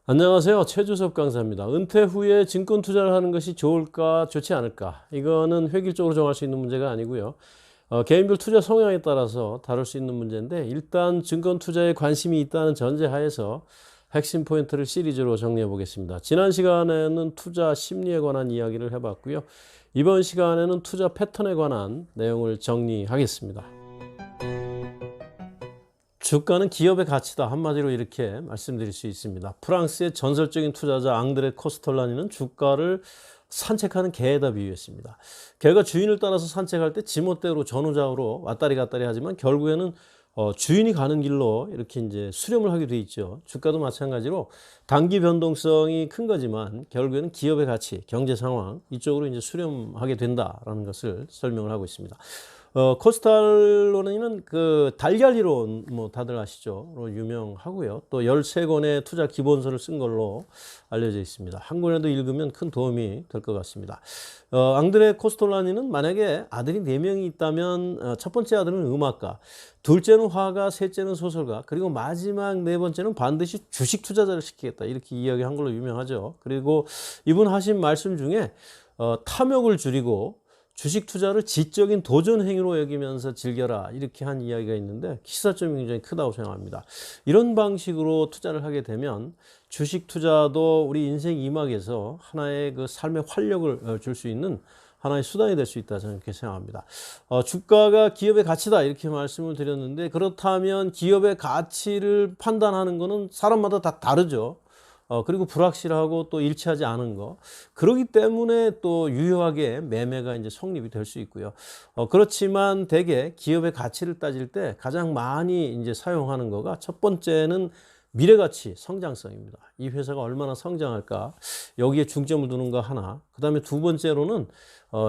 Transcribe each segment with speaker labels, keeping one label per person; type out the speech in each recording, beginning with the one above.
Speaker 1: 안녕하세요. 최주섭 강사입니다. 은퇴 후에 증권 투자를 하는 것이 좋을까, 좋지 않을까? 이거는 획일적으로 정할 수 있는 문제가 아니고요. 개인별 투자 성향에 따라서 다룰 수 있는 문제인데, 일단 증권 투자에 관심이 있다는 전제하에서 핵심 포인트를 시리즈로 정리해 보겠습니다. 지난 시간에는 투자 심리에 관한 이야기를 해봤고요. 이번 시간에는 투자 패턴에 관한 내용을 정리하겠습니다. 주가는 기업의 가치다. 한마디로 이렇게 말씀드릴 수 있습니다. 프랑스의 전설적인 투자자 앙드레 코스톨라니는 주가를 산책하는 개에다 비유했습니다. 개가 주인을 따라서 산책할 때 지멋대로 전후좌우로 왔다리 갔다리 하지만 결국에는 주인이 가는 길로 이렇게 이제 수렴을 하게 돼 있죠. 주가도 마찬가지로 단기 변동성이 큰 거지만 결국에는 기업의 가치, 경제 상황 이쪽으로 이제 수렴하게 된다라는 것을 설명을 하고 있습니다. 코스탈로니는 그 달걀 이론 뭐 다들 아시죠?로 유명하고요. 또 13권의 투자 기본서를 쓴 걸로 알려져 있습니다. 한 권에도 읽으면 큰 도움이 될 것 같습니다. 앙드레 코스톨라니는 만약에 아들이 4명이 있다면 첫 번째 아들은 음악가, 둘째는 화가, 셋째는 소설가, 그리고 마지막 네 번째는 반드시 주식 투자자를 시키겠다. 이렇게 이야기한 걸로 유명하죠. 그리고 이분 하신 말씀 중에 탐욕을 줄이고 주식 투자를 지적인 도전 행위로 여기면서 즐겨라 이렇게 한 이야기가 있는데 시사점이 굉장히 크다고 생각합니다. 이런 방식으로 투자를 하게 되면 주식 투자도 우리 인생 이막에서 하나의 그 삶의 활력을 줄 수 있는 하나의 수단이 될 수 있다 저는 그렇게 생각합니다. 주가가 기업의 가치다 이렇게 말씀을 드렸는데 그렇다면 기업의 가치를 판단하는 것은 사람마다 다 다르죠. 그리고 불확실하고 또 일치하지 않은 거. 그러기 때문에 또 유효하게 매매가 이제 성립이 될 수 있고요. 그렇지만 대개 기업의 가치를 따질 때 가장 많이 이제 사용하는 거가 첫 번째는 미래가치, 성장성입니다. 이 회사가 얼마나 성장할까, 여기에 중점을 두는 거 하나. 그 다음에 두 번째로는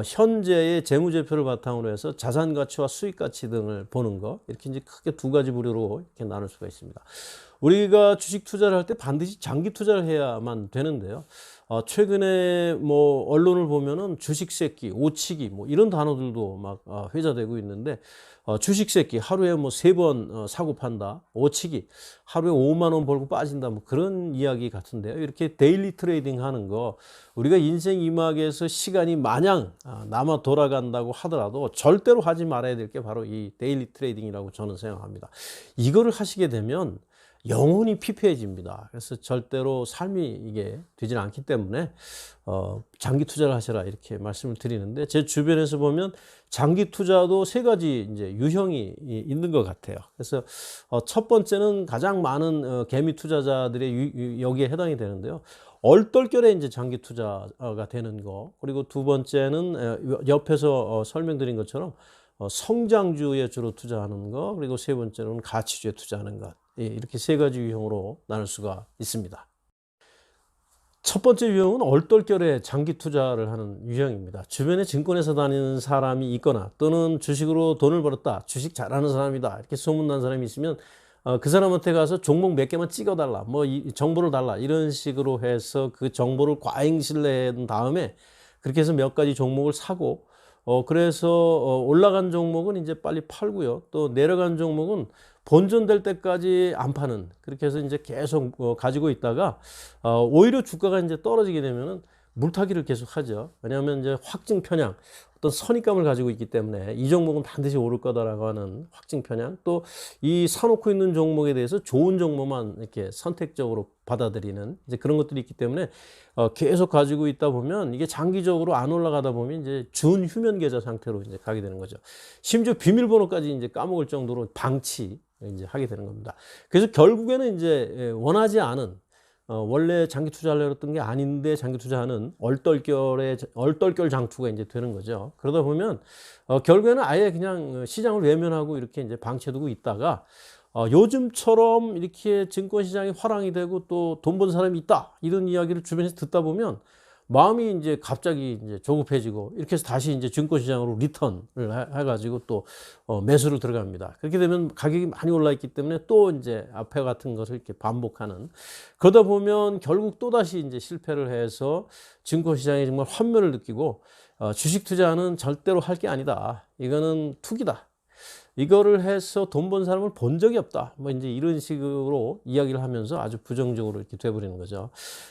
Speaker 1: 현재의 재무제표를 바탕으로 해서 자산가치와 수익가치 등을 보는 거. 이렇게 이제 크게 두 가지 부류로 이렇게 나눌 수가 있습니다. 우리가 주식 투자를 할 때 반드시 장기 투자를 해야만 되는데요. 최근에 뭐 언론을 보면은 주식 새끼, 오치기 뭐 이런 단어들도 막 회자되고 있는데 주식 새끼 하루에 뭐 3번 사고 판다, 오치기 하루에 5만 원 벌고 빠진다 뭐 그런 이야기 같은데요. 이렇게 데일리 트레이딩 하는 거 우리가 인생 이막에서 시간이 마냥 남아 돌아간다고 하더라도 절대로 하지 말아야 될 게 바로 이 데일리 트레이딩이라고 저는 생각합니다. 이거를 하시게 되면 영혼이 피폐해집니다. 그래서 절대로 삶이 이게 되질 않기 때문에 장기 투자를 하셔라 이렇게 말씀을 드리는데 제 주변에서 보면 장기 투자도 세 가지 이제 유형이 있는 것 같아요. 그래서 첫 번째는 가장 많은 개미 투자자들의 여기에 해당이 되는데요. 얼떨결에 이제 장기 투자가 되는 거. 그리고 두 번째는 옆에서 설명드린 것처럼 성장주에 주로 투자하는 거. 그리고 세 번째로는 가치주에 투자하는 것. 이렇게 세 가지 유형으로 나눌 수가 있습니다. 첫 번째 유형은 얼떨결에 장기 투자를 하는 유형입니다. 주변에 증권회사 다니는 사람이 있거나 또는 주식으로 돈을 벌었다, 주식 잘하는 사람이다 이렇게 소문난 사람이 있으면 그 사람한테 가서 종목 몇 개만 찍어달라, 뭐 정보를 달라 이런 식으로 해서 그 정보를 과잉 신뢰한 다음에 그렇게 해서 몇 가지 종목을 사고 그래서 올라간 종목은 이제 빨리 팔고요. 또 내려간 종목은 본전될 때까지 안 파는 그렇게 해서 이제 계속 가지고 있다가 오히려 주가가 이제 떨어지게 되면은 물타기를 계속 하죠. 왜냐하면 이제 확증 편향, 어떤 선입감을 가지고 있기 때문에 이 종목은 반드시 오를 거다라고 하는 확증 편향, 또 이 사놓고 있는 종목에 대해서 좋은 종목만 이렇게 선택적으로 받아들이는 이제 그런 것들이 있기 때문에 계속 가지고 있다 보면 이게 장기적으로 안 올라가다 보면 이제 준휴면 계좌 상태로 이제 가게 되는 거죠. 심지어 비밀번호까지 이제 까먹을 정도로 방치 이제 하게 되는 겁니다. 그래서 결국에는 이제 원하지 않은 원래 장기 투자하려고 했던 게 아닌데 장기 투자하는 얼떨결 장투가 이제 되는 거죠. 그러다 보면 결국에는 아예 그냥 시장을 외면하고 이렇게 이제 방치해두고 있다가 요즘처럼 이렇게 증권시장이 화랑이 되고 또 돈 번 사람이 있다 이런 이야기를 주변에서 듣다 보면 마음이 이제 갑자기 이제 조급해지고 이렇게 해서 다시 이제 증권시장으로 리턴을 해가지고 또 매수를 들어갑니다. 그렇게 되면 가격이 많이 올라 있기 때문에 또 이제 앞에 같은 것을 이렇게 반복하는, 그러다 보면 결국 또 다시 이제 실패를 해서 증권시장에 정말 환멸을 느끼고 주식 투자는 절대로 할 게 아니다. 이거는 투기다. 이거를 해서 돈 번 사람을 본 적이 없다. 뭐 이제 이런 식으로 이야기를 하면서 아주 부정적으로 이렇게 돼버리는 거죠.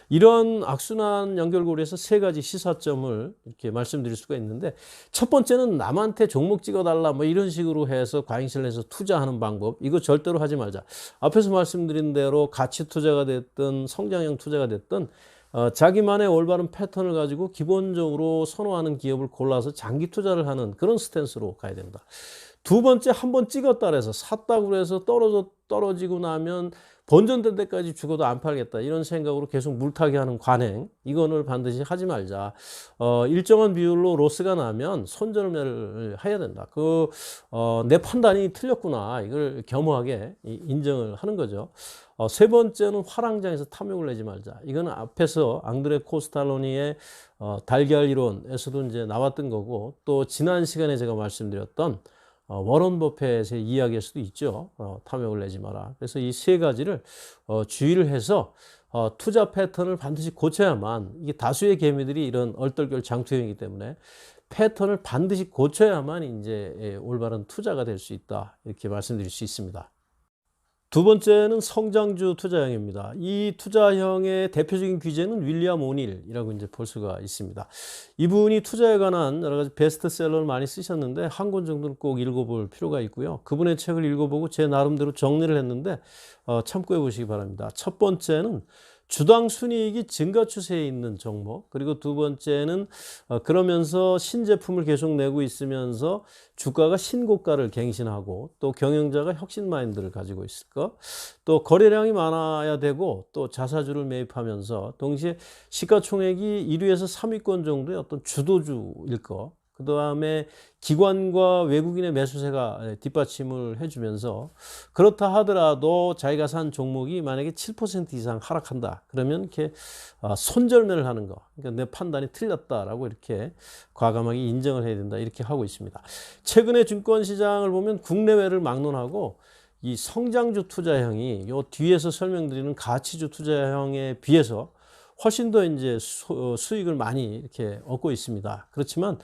Speaker 1: 이런 악순환 연결고리에서 세 가지 시사점을 이렇게 말씀드릴 수가 있는데, 첫 번째는 남한테 종목 찍어달라 뭐 이런 식으로 해서 과잉시를 해서 투자하는 방법, 이거 절대로 하지 말자. 앞에서 말씀드린 대로 가치 투자가 됐든 성장형 투자가 됐든 자기만의 올바른 패턴을 가지고 기본적으로 선호하는 기업을 골라서 장기 투자를 하는 그런 스탠스로 가야 된다. 두 번째, 한번 찍었다 그래서 샀다고 그래서 떨어지고 나면 본전될 때까지 죽어도 안 팔겠다 이런 생각으로 계속 물타기 하는 관행, 이거는 반드시 하지 말자. 일정한 비율로 로스가 나면 손절매를 해야 된다. 내 판단이 틀렸구나, 이걸 겸허하게 인정을 하는 거죠. 세 번째는 화랑장에서 탐욕을 내지 말자. 이거는 앞에서 앙드레 코스탈로니의 달걀 이론에서도 이제 나왔던 거고, 또 지난 시간에 제가 말씀드렸던 워런 버핏의 이야기일 수도 있죠. 탐욕을 내지 마라. 그래서 이 세 가지를 주의를 해서 투자 패턴을 반드시 고쳐야만, 이게 다수의 개미들이 이런 얼떨결 장투형이기 때문에 패턴을 반드시 고쳐야만 이제 올바른 투자가 될 수 있다, 이렇게 말씀드릴 수 있습니다. 두 번째는 성장주 투자형입니다. 이 투자형의 대표적인 귀재는 윌리엄 오닐이라고 이제 볼 수가 있습니다. 이분이 투자에 관한 여러 가지 베스트셀러를 많이 쓰셨는데 한 권 정도는 꼭 읽어볼 필요가 있고요. 그분의 책을 읽어보고 제 나름대로 정리를 했는데 참고해 보시기 바랍니다. 첫 번째는 주당 순이익이 증가 추세에 있는 종목, 그리고 두 번째는 그러면서 신제품을 계속 내고 있으면서 주가가 신고가를 갱신하고, 또 경영자가 혁신 마인드를 가지고 있을 것, 또 거래량이 많아야 되고, 또 자사주를 매입하면서 동시에 시가총액이 1위에서 3위권 정도의 어떤 주도주일 것, 그 다음에 기관과 외국인의 매수세가 뒷받침을 해주면서, 그렇다 하더라도 자기가 산 종목이 만약에 7% 이상 하락한다 그러면 이렇게 손절매를 하는 거, 그러니까 내 판단이 틀렸다라고 이렇게 과감하게 인정을 해야 된다, 이렇게 하고 있습니다. 최근에 증권시장을 보면 국내외를 막론하고 이 성장주 투자형이 요 뒤에서 설명드리는 가치주 투자형에 비해서 훨씬 더 이제 수익을 많이 이렇게 얻고 있습니다. 그렇지만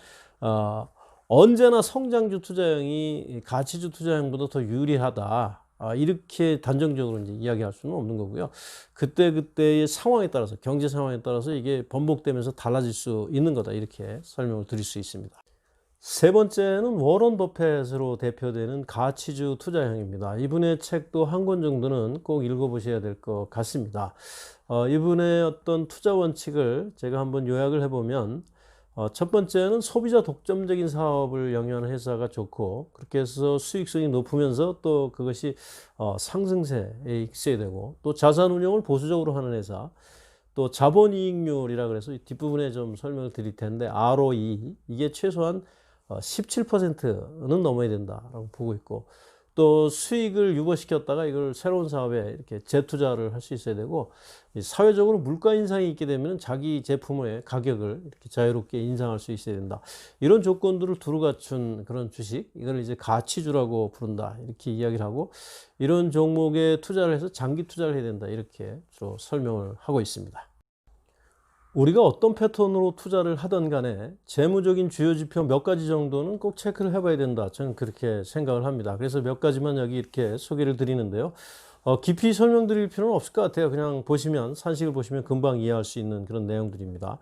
Speaker 1: 언제나 성장주 투자형이 가치주 투자형보다 더 유리하다, 이렇게 단정적으로 이제 이야기할 수는 없는 거고요. 그때그때의 상황에 따라서, 경제 상황에 따라서 이게 번복되면서 달라질 수 있는 거다, 이렇게 설명을 드릴 수 있습니다. 세 번째는 워런 버핏으로 대표되는 가치주 투자형입니다. 이분의 책도 한 권 정도는 꼭 읽어보셔야 될 것 같습니다. 이분의 어떤 투자 원칙을 제가 한번 요약을 해보면, 첫 번째는 소비자 독점적인 사업을 영위하는 회사가 좋고, 그렇게 해서 수익성이 높으면서 또 그것이 상승세에 있어야 되고, 또 자산 운용을 보수적으로 하는 회사, 또 자본이익률이라 그래서 뒷부분에 좀 설명을 드릴 텐데 ROE, 이게 최소한 17%는 넘어야 된다라고 보고 있고, 또 수익을 유보시켰다가 이걸 새로운 사업에 이렇게 재투자를 할 수 있어야 되고, 사회적으로 물가 인상이 있게 되면 자기 제품의 가격을 이렇게 자유롭게 인상할 수 있어야 된다. 이런 조건들을 두루 갖춘 그런 주식, 이걸 이제 가치주라고 부른다, 이렇게 이야기를 하고, 이런 종목에 투자를 해서 장기 투자를 해야 된다, 이렇게 주로 설명을 하고 있습니다. 우리가 어떤 패턴으로 투자를 하든 간에 재무적인 주요 지표 몇 가지 정도는 꼭 체크를 해봐야 된다, 저는 그렇게 생각을 합니다. 그래서 몇 가지만 여기 이렇게 소개를 드리는데요. 깊이 설명드릴 필요는 없을 것 같아요. 그냥 보시면, 산식을 보시면 금방 이해할 수 있는 그런 내용들입니다.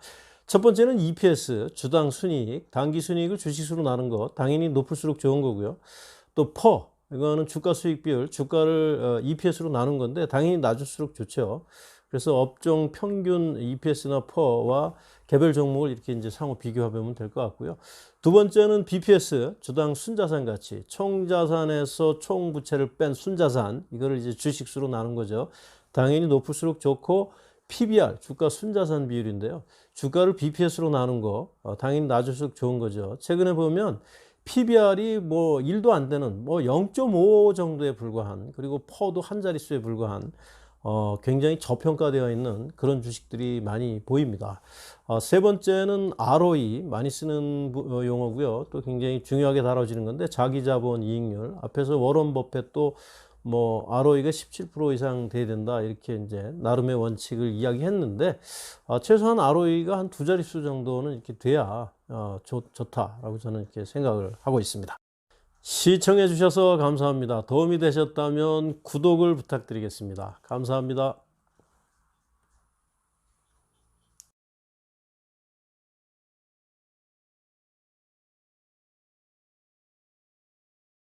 Speaker 1: 첫 번째는 EPS, 주당 순이익, 단기 순이익을 주식수로 나눈 거, 당연히 높을수록 좋은 거고요. 또 퍼, 이거는 주가 수익 비율, 주가를 EPS로 나눈 건데 당연히 낮을수록 좋죠. 그래서 업종 평균 EPS나 퍼와 개별 종목을 이렇게 이제 상호 비교해보면 될 것 같고요. 두 번째는 BPS, 주당 순자산 가치, 총자산에서 총부채를 뺀 순자산, 이거를 이제 주식수로 나눈 거죠. 당연히 높을수록 좋고, PBR, 주가 순자산 비율인데요. 주가를 BPS로 나눈 거, 당연히 낮을수록 좋은 거죠. 최근에 보면 PBR이 뭐 1도 안 되는, 뭐 0.5 정도에 불과한, 그리고 퍼도 한 자릿수에 불과한 굉장히 저평가되어 있는 그런 주식들이 많이 보입니다. 세 번째는 ROE, 많이 쓰는 용어고요. 또 굉장히 중요하게 다뤄지는 건데, 자기자본 이익률. 앞에서 워런 버핏도 뭐 ROE가 17% 이상 돼야 된다, 이렇게 이제 나름의 원칙을 이야기했는데, 최소한 ROE가 한 두 자릿수 정도는 이렇게 돼야 좋다라고 저는 이렇게 생각을 하고 있습니다. 시청해 주셔서 감사합니다. 도움이 되셨다면 구독을 부탁드리겠습니다. 감사합니다.